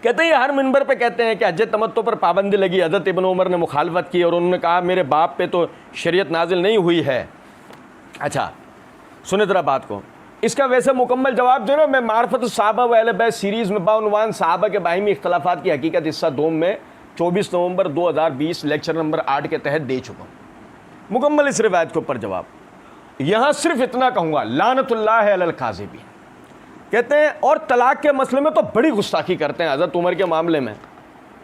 कहते हैं ये हर मिंबर पे कहते हैं कि हज तमत्तो पर पाबंदी लगी, हज़रत इब्न उमर ने मुखालफत की और उन्होंने कहा मेरे बाप पे तो शरीयत नाजिल नहीं हुई है। अच्छा सुने ज़रा बात को, इसका वैसे मुकम्मल जवाब जो है ना मैं मार्फत सहाबा व अहले बैत सीरीज़ में बाउनवान सहाबा के बाहिमी इख्तलाफात की हकीकत हिस्सा 2 में 24 नवंबर 2020 लेक्चर नंबर 8 के तहत दे चुका हूँ मुकम्मल इस रिवायत के ऊपर जवाब। यहाँ सिर्फ इतना कहूँगा लानतुल्लाह अलल काज़िबीन। कहते हैं और तलाक के मसले में तो बड़ी गुस्ताखी करते हैं हज़रत उमर के मामले में,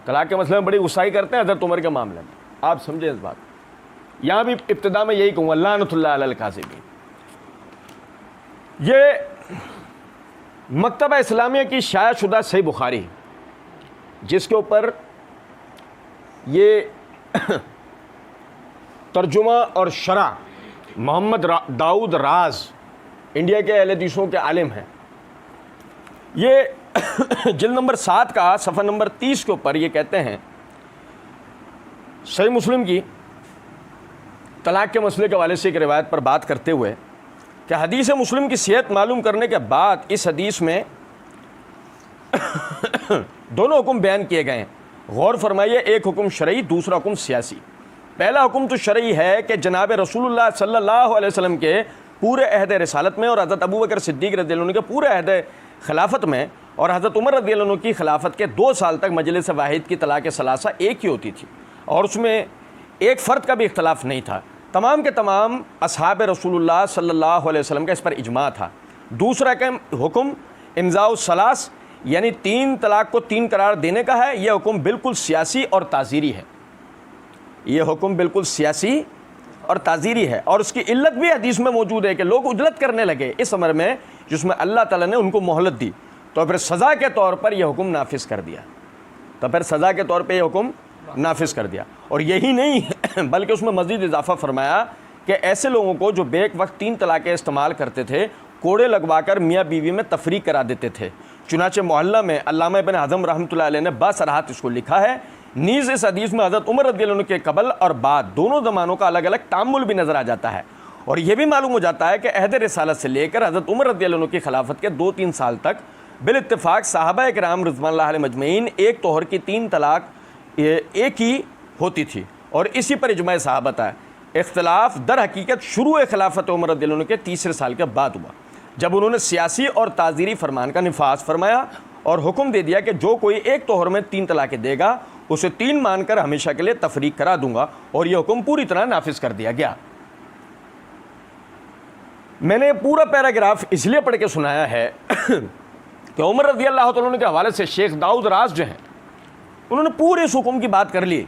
तलाक के मसले में बड़ी गुस्ताखी करते हैं हज़रत उमर के मामले में। आप समझें इस बात, यहाँ भी इब्तिदा में यही कहूँगा लानतुल्लाह अलल काज़िबीन। ये मकतबा इस्लामिया की शायाशुदा सही बुखारी जिसके ऊपर ये तर्जुमा और शरा मोहम्मद दाऊद राज इंडिया के अहले हदीसों के आलिम हैं, ये जिल्द नंबर 7 का सफ़ा नंबर 30 के ऊपर ये कहते हैं सही मुस्लिम की तलाक के मसले के हवाले से एक रिवायत पर बात करते हुए कि हदीस मुस्लिम की सेहत मालूम करने के बाद इस हदीस में दोनों हुक्म बयान किए गए हैं। गौर फरमाइए, एक हुक्म शरई, दूसरा हुक्म सियासी। पहला हुक्म तो शरई है कि जनाब रसूलुल्लाह सल्लल्लाहु अलैहि वसल्लम के पूरे अहद रिसालत में और हज़रत अबू बकर सिद्दीक़ रज़ियल्लाहु अन्हु के पूरे अहद खिलाफत में और हज़रत उमर रज़ियल्लाहु अन्हु की खिलाफत के 2 साल तक मजलिस वाहिद की तलाक़ सलासा एक ही होती थी और उसमें एक फ़र्द का भी इख्तलाफ नहीं था। तमाम के तमाम असहाब रसूलुल्लाह सल्लल्लाहु अलैहि वसल्लम का इस पर इजमा था। दूसरा का हुक्म इमज़ाउ सलास यानी 3 तलाक़ को 3 करार देने का है। यह हुक्म बिल्कुल सियासी और ताज़ीरी है, यह हुक्म बिल्कुल सियासी और ताज़ीरी है और उसकी इल्लत भी हदीस में मौजूद है कि लोग उजलत करने लगे इस अमर में जिसमें अल्लाह ताला ने उनको मोहलत दी, तो फिर सज़ा के तौर पर यह हुक्म नाफिज कर दिया, तो फिर सज़ा के तौर पर यह हुक्म नाफिज कर दिया। और यही नहीं बल्कि उसमें मज़ीद इजाफा फरमाया कि ऐसे लोगों को जो बेक वक्त 3 तलाक़ें इस्तेमाल करते थे कोड़े लगवाकर मियाँ बीवी में तफरीक करा देते थे। चुनाचे मोहल्ला में अल्लामा इब्न हज़म रहमतुल्लाह अलैह ने बासराहत इसको लिखा है। नीज़ इस हदीस में हज़रत उमर रज़ियल्लाहु अन्हु के कबल और बाद दोनों ज़मानों का अलग अलग तामुल भी नज़र आ जाता है और यह भी मालूम हो जाता है कि अहद रिसालत से लेकर हज़रत उमर रज़ियल्लाहु अन्हु की खिलाफत के 2-3 साल तक बिल इत्तिफ़ाक़ सहाबा किराम रिज़वानुल्लाह अलैहिम अजमईन एक तोहर की 3 तलाक़ एक ही होती थी और इसी पर इजमा सहाबत है। इख्तलाफ दर हकीकत शुरू खिलाफत उमर रज़ियल्लाहु अन्हु के 3रे साल के बाद हुआ जब उन्होंने सियासी और ताज़ीरी फरमान का निफाज फरमाया और हुक्म दे दिया कि जो कोई एक तोहर में 3 तलाक़ें देगा उसे 3 मानकर हमेशा के लिए तफरीक करा दूंगा और यह हुक्म पूरी तरह नाफिज कर दिया गया। मैंने पूरा पैराग्राफ इसलिए पढ़ के सुनाया है कि उमर रज़ियल्लाहु तआला अन्हु के हवाले से शेख दाऊद राज जो हैं उन्होंने पूरे इस हुक्म की बात कर ली।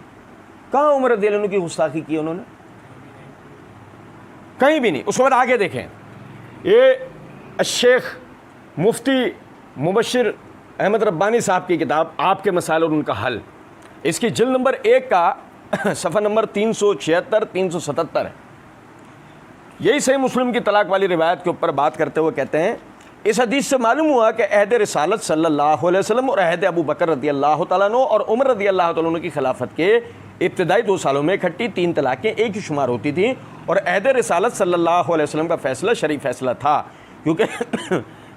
कहाँ उमर रज़ियल्लाहु अन्हु की गुस्ताखी की उन्होंने? कहीं भी नहीं। उसके बाद आगे देखें, ये शेख मुफ्ती मुबशिर अहमद रब्बानी साहब की किताब आपके मसाइल और उनका हल, इसकी जिल्द नंबर 1 का सफ़ा नंबर 376-377 है। यही सही मुस्लिम की तलाक वाली रिवायत के ऊपर बात करते हुए कहते हैं इस हदीस से मालूम हुआ कि अहद रिसालत सल्लल्लाहु अलैहि वसल्लम और अहद अबू बकर रज़ियल्लाहु तआला अन्हु और उमर रज़ियल्लाहु तआला अन्हु की खिलाफत के इब्तिदाई 2 सालों में इकट्ठी 3 तलाक़ें एक ही शुमार होती थी और अहद रिसालत सल्लल्लाहु अलैहि वसल्लम का फ़ैसला शरई फ़ैसला था क्योंकि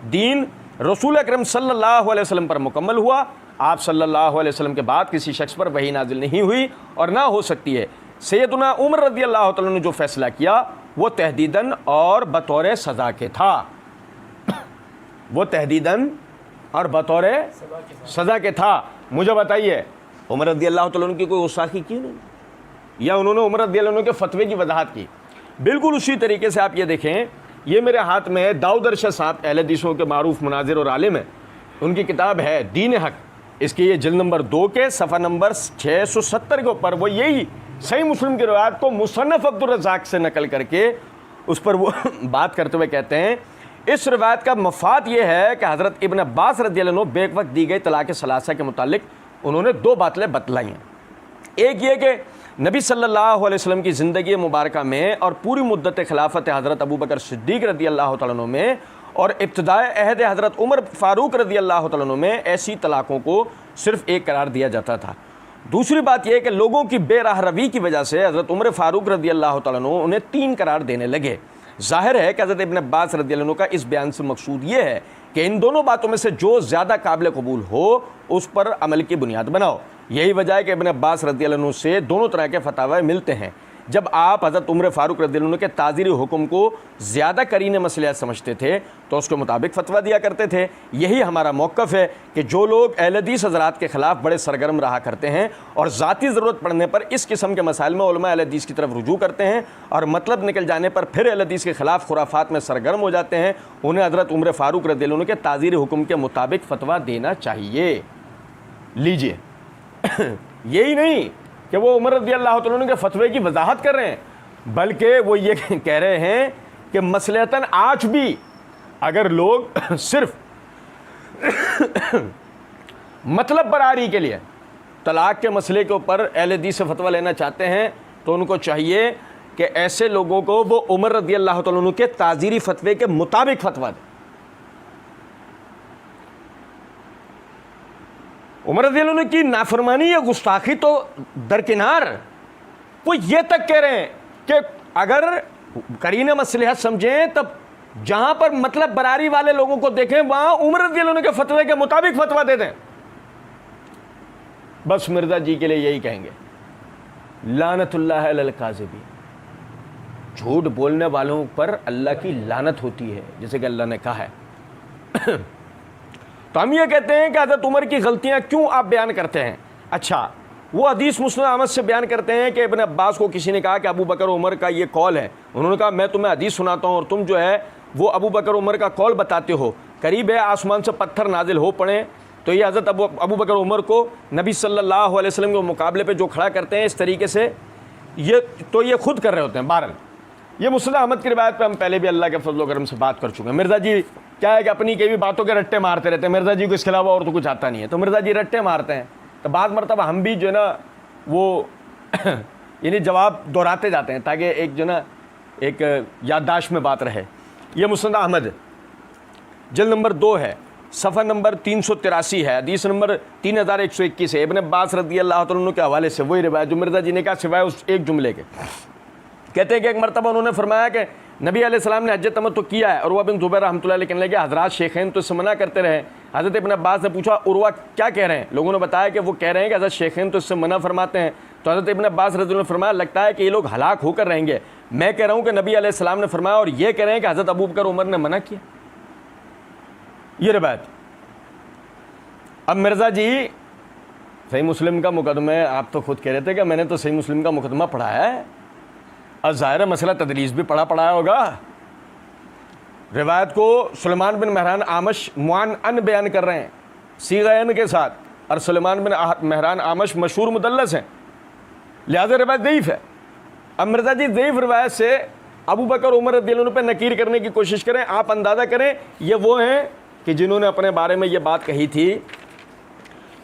दीन रसूल अकरम सल्लल्लाहु अलैहि वसल्लम पर मुकम्मल हुआ। आप सल्लल्लाहु अलैहि वसल्लम के बाद किसी शख्स पर वही नाजिल नहीं हुई और ना हो सकती है। सैयदना उमर रज़ियल्लाहु तआला अन्हु ने जो फ़ैसला किया वो तहदीदन और बतौर सज़ा के था, वो तहदीदन और बतौर सज़ा के था। मुझे बताइए उमर रज़ियल्लाहु तआला अन्हु की कोई गुस्ताखी की नहीं या उन्होंने उमर रज़ियल्लाहु अन्हु के फतवे की वजाहत की? बिल्कुल उसी तरीके से आप ये देखें, ये मेरे हाथ में दाऊद अरशद साहब अहले हदीसों के मारूफ मुनाजिर और आलिम है, उनकी किताब है दीन हक, इसकी ये जिल्द नंबर 2 के सफ़ा नंबर 670 के ऊपर वो यही सही मुस्लिम की रवायत को मुसन्नफ़ अब्दुर रज़्ज़ाक़ से नकल करके उस पर वो बात करते हुए कहते हैं इस रवायत का मफाद ये है कि हज़रत इब्न अब्बास रज़ियल्लाहु अन्हु बेक वक्त दी गई तलाक़ सलासा के मुतालिक उन्होंने 2 बातें बतलाई हैं। एक ये कि नबी सल्लल्लाहु अलैहि वसल्लम की ज़िंदगी मुबारका में और पूरी मुद्दत खिलाफत हज़रत अबू बकर सिद्दीक़ रज़ियल्लाहु तआला अन्हु में और इब्तिदाए अहद हज़रत उमर फ़ारूक रज़ियल्लाहु तआला अन्हु में ऐसी तलाक़ों को सिर्फ़ एक करार दिया जाता था। दूसरी बात यह कि लोगों की बेराह रवी की वजह से हज़रत उमर फ़ारूक रज़ियल्लाहु तआला अन्हु उन्हें 3 करार देने लगे। ज़ाहिर है कि हज़रत इब्न अब्बास रज़ियल्लाहु अन्हु का इस बयान से मकसूद ये है कि इन दोनों बातों में से जो ज़्यादा काबिल कबूल हो उस पर अमल की बुनियाद बनाओ। यही वजह है कि इब्न अब्बास रज़ियल्लाहु अन्हु से दोनों तरह के फतावे मिलते हैं। जब आप हज़रत उमर फ़ारूक रज़ियल्लाहु अन्हु के ताज़ीरी हुक्म को ज़्यादा करीने मसलियात समझते थे तो उसके मुताबिक फ़तवा दिया करते थे। यही हमारा मौक़िफ़ है कि जो लोग अहले हदीस हज़रात के ख़िलाफ़ बड़े सरगर्म रहा करते हैं और ज़ाती ज़रूरत पड़ने पर इस किस्म के मसाइल में उलमा अहले हदीस की तरफ रुजू करते हैं और मतलब निकल जाने पर फिर अहले हदीस के ख़िलाफ़ खुराफात में सरगर्म हो जाते हैं, उन्हें हज़रत उमर फ़ारूक रज़ियल्लाहु अन्हु के ताज़ीरी हुक्म के मुताबिक फ़तवा देना चाहिए। लीजिए यही नहीं कि वो उमर रज़ियल्लाहु अन्हु के फतवे की वजाहत कर रहे हैं, बल्कि वो ये कह रहे हैं कि मसलहतन आज भी अगर लोग सिर्फ मतलब बरारी के लिए तलाक के मसले के ऊपर अहले हदीस से फतवा लेना चाहते हैं तो उनको चाहिए कि ऐसे लोगों को वो उमर रज़ियल्लाहु अन्हु के ताज़ीरी फतवे के मुताबिक फतवा दें। उमर रज़ियल्लाहु अन्हु की नाफरमानी या गुस्ताखी तो दरकिनार, वो ये तक कह रहे हैं कि अगर करीने मसलहत समझें तब जहां पर मतलब बरारी वाले लोगों को देखें वहां उमर रज़ियल्लाहु अन्हु के फतवे के मुताबिक फतवा दे दें। बस मिर्जा जी के लिए यही कहेंगे, लानतुल्लाह अलल काज़िबीन, झूठ बोलने वालों पर अल्लाह की लानत होती है, जैसे कि अल्लाह ने कहा है। तो हम ये कहते हैं कि हज़रत उमर की गलतियां क्यों आप बयान करते हैं? अच्छा, वो हदीस मुस्नद अहमद से बयान करते हैं कि इब्न अब्बास को किसी ने कहा कि अबू बकर उमर का ये कौल है। उन्होंने कहा मैं तुम्हें हदीस सुनाता हूँ और तुम जो है वो अबू बकर उमर का कौल बताते हो, करीब है आसमान से पत्थर नाजिल हो पड़े। तो ये हज़रत अबू बकर उमर को नबी सल्लल्लाहु अलैहि वसल्लम के मुकाबले पे जो खड़ा करते हैं इस तरीके से, ये खुद कर रहे होते हैं। बहरहाल ये मुस्नद अहमद की रिवायत पे हम पहले भी अल्लाह के फजल करम से बात कर चुके हैं। मिर्ज़ा जी क्या है कि अपनी कई भी बातों के रट्टे मारते रहते हैं, मिर्ज़ा जी को इसके अलावा और तो कुछ आता नहीं है, तो मिर्ज़ा जी रट्टे मारते हैं। तो बाद मरतबा हम भी जो है ना वो यानी जवाब दोहराते जाते हैं ताकि एक जो ना एक याददाश्त में बात रहे। ये मुस्नद अहमद जल्द नंबर 2 है, सफ़ा नंबर 383 है, हदीस नंबर 3121 है। इब्न अब्बास रज़ियल्लाहु अन्हु के हवाले से वही रिवायत जो मिर्ज़ा जी ने कहा सिवाय उस एक जुमले के। कहते हैं कि एक मरतबा उन्होंने फरमाया कि नबी अलैहिस्सलाम ने हज्ज तमत्तु किया है। उरवा बिन ज़ुबैर रहमतुल्लाह अलैह कहने लगे हज़रात शेखैन तो इससे मना करते रहे। हज़रत इब्न अब्बास ने पूछा उरवा क्या कह रहे हैं? लोगों ने बताया कि वो कह रहे हैं कि हज़रत शेखैन तो इससे मना फरमाते हैं। तो हज़रत इब्न अब्बास रज़ियल्लाहु अन्हु ने फरमाया लगता है कि ये लोग हलाक होकर रहेंगे। मैं कह रहा हूँ कि नबी अलैहिस्सलाम ने फरमाया और ये कह रहे हैं कि हज़रत अबू बकर उमर ने मना किया। ये रिवायत। अब मिर्ज़ा जी सही मुस्लिम का मुकदमा, आप तो खुद कह रहे थे कि मैंने तो सही मुस्लिम का मुकदमा पढ़ा है, और ज़ाहिर मसला तदलीस भी पढ़ाया होगा। रिवायत को सुलेमान बिन महरान आमश मुआन अन बयान कर रहे हैं सीगन के साथ, और सुलेमान बिन महरान आमश मशहूर मुदल्लस हैं, लिहाजा रिवायत ज़ईफ़ है। अब मिर्ज़ा जी ज़ईफ़ रिवायत से अबू बकर उमर रज़ियल्लाहु अन्हु पे नकीर करने की कोशिश करें। आप अंदाज़ा करें ये वो हैं कि जिन्होंने अपने बारे में ये बात कही थी।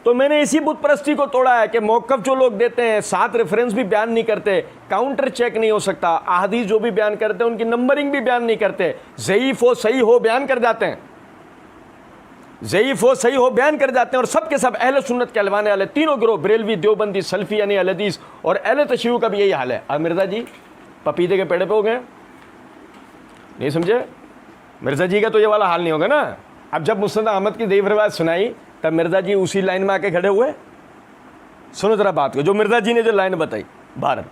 तो मैंने इसी बुत परस्ती को तोड़ा है कि मौक़िफ़ जो लोग देते हैं साथ रेफरेंस भी बयान नहीं करते, काउंटर चेक नहीं हो सकता, अहादीस जो भी बयान करते हैं उनकी नंबरिंग भी बयान नहीं करते, ज़ईफ़ हो सही हो बयान कर जाते हैं, ज़ईफ़ हो सही हो बयान कर जाते हैं। और सब के सब अहले सुन्नत के कहलवाने वाले तीनों गिरोह बरेलवी, देवबंदी, सल्फ़ी यानी अहले हदीस और अहले तशय्युअ का भी यही हाल है। अब मिर्ज़ा जी पपीते के पेड़ पे हो गए, नहीं समझे? मिर्ज़ा जी का तो ये वाला हाल नहीं होगा ना। अब जब मुस्नद अहमद की ज़ईफ़ रिवायत सुनाई तब मिर्ज़ा जी उसी लाइन में आके खड़े हुए। सुनो ज़रा बात को, जो मिर्ज़ा जी ने जो लाइन बताई। भारत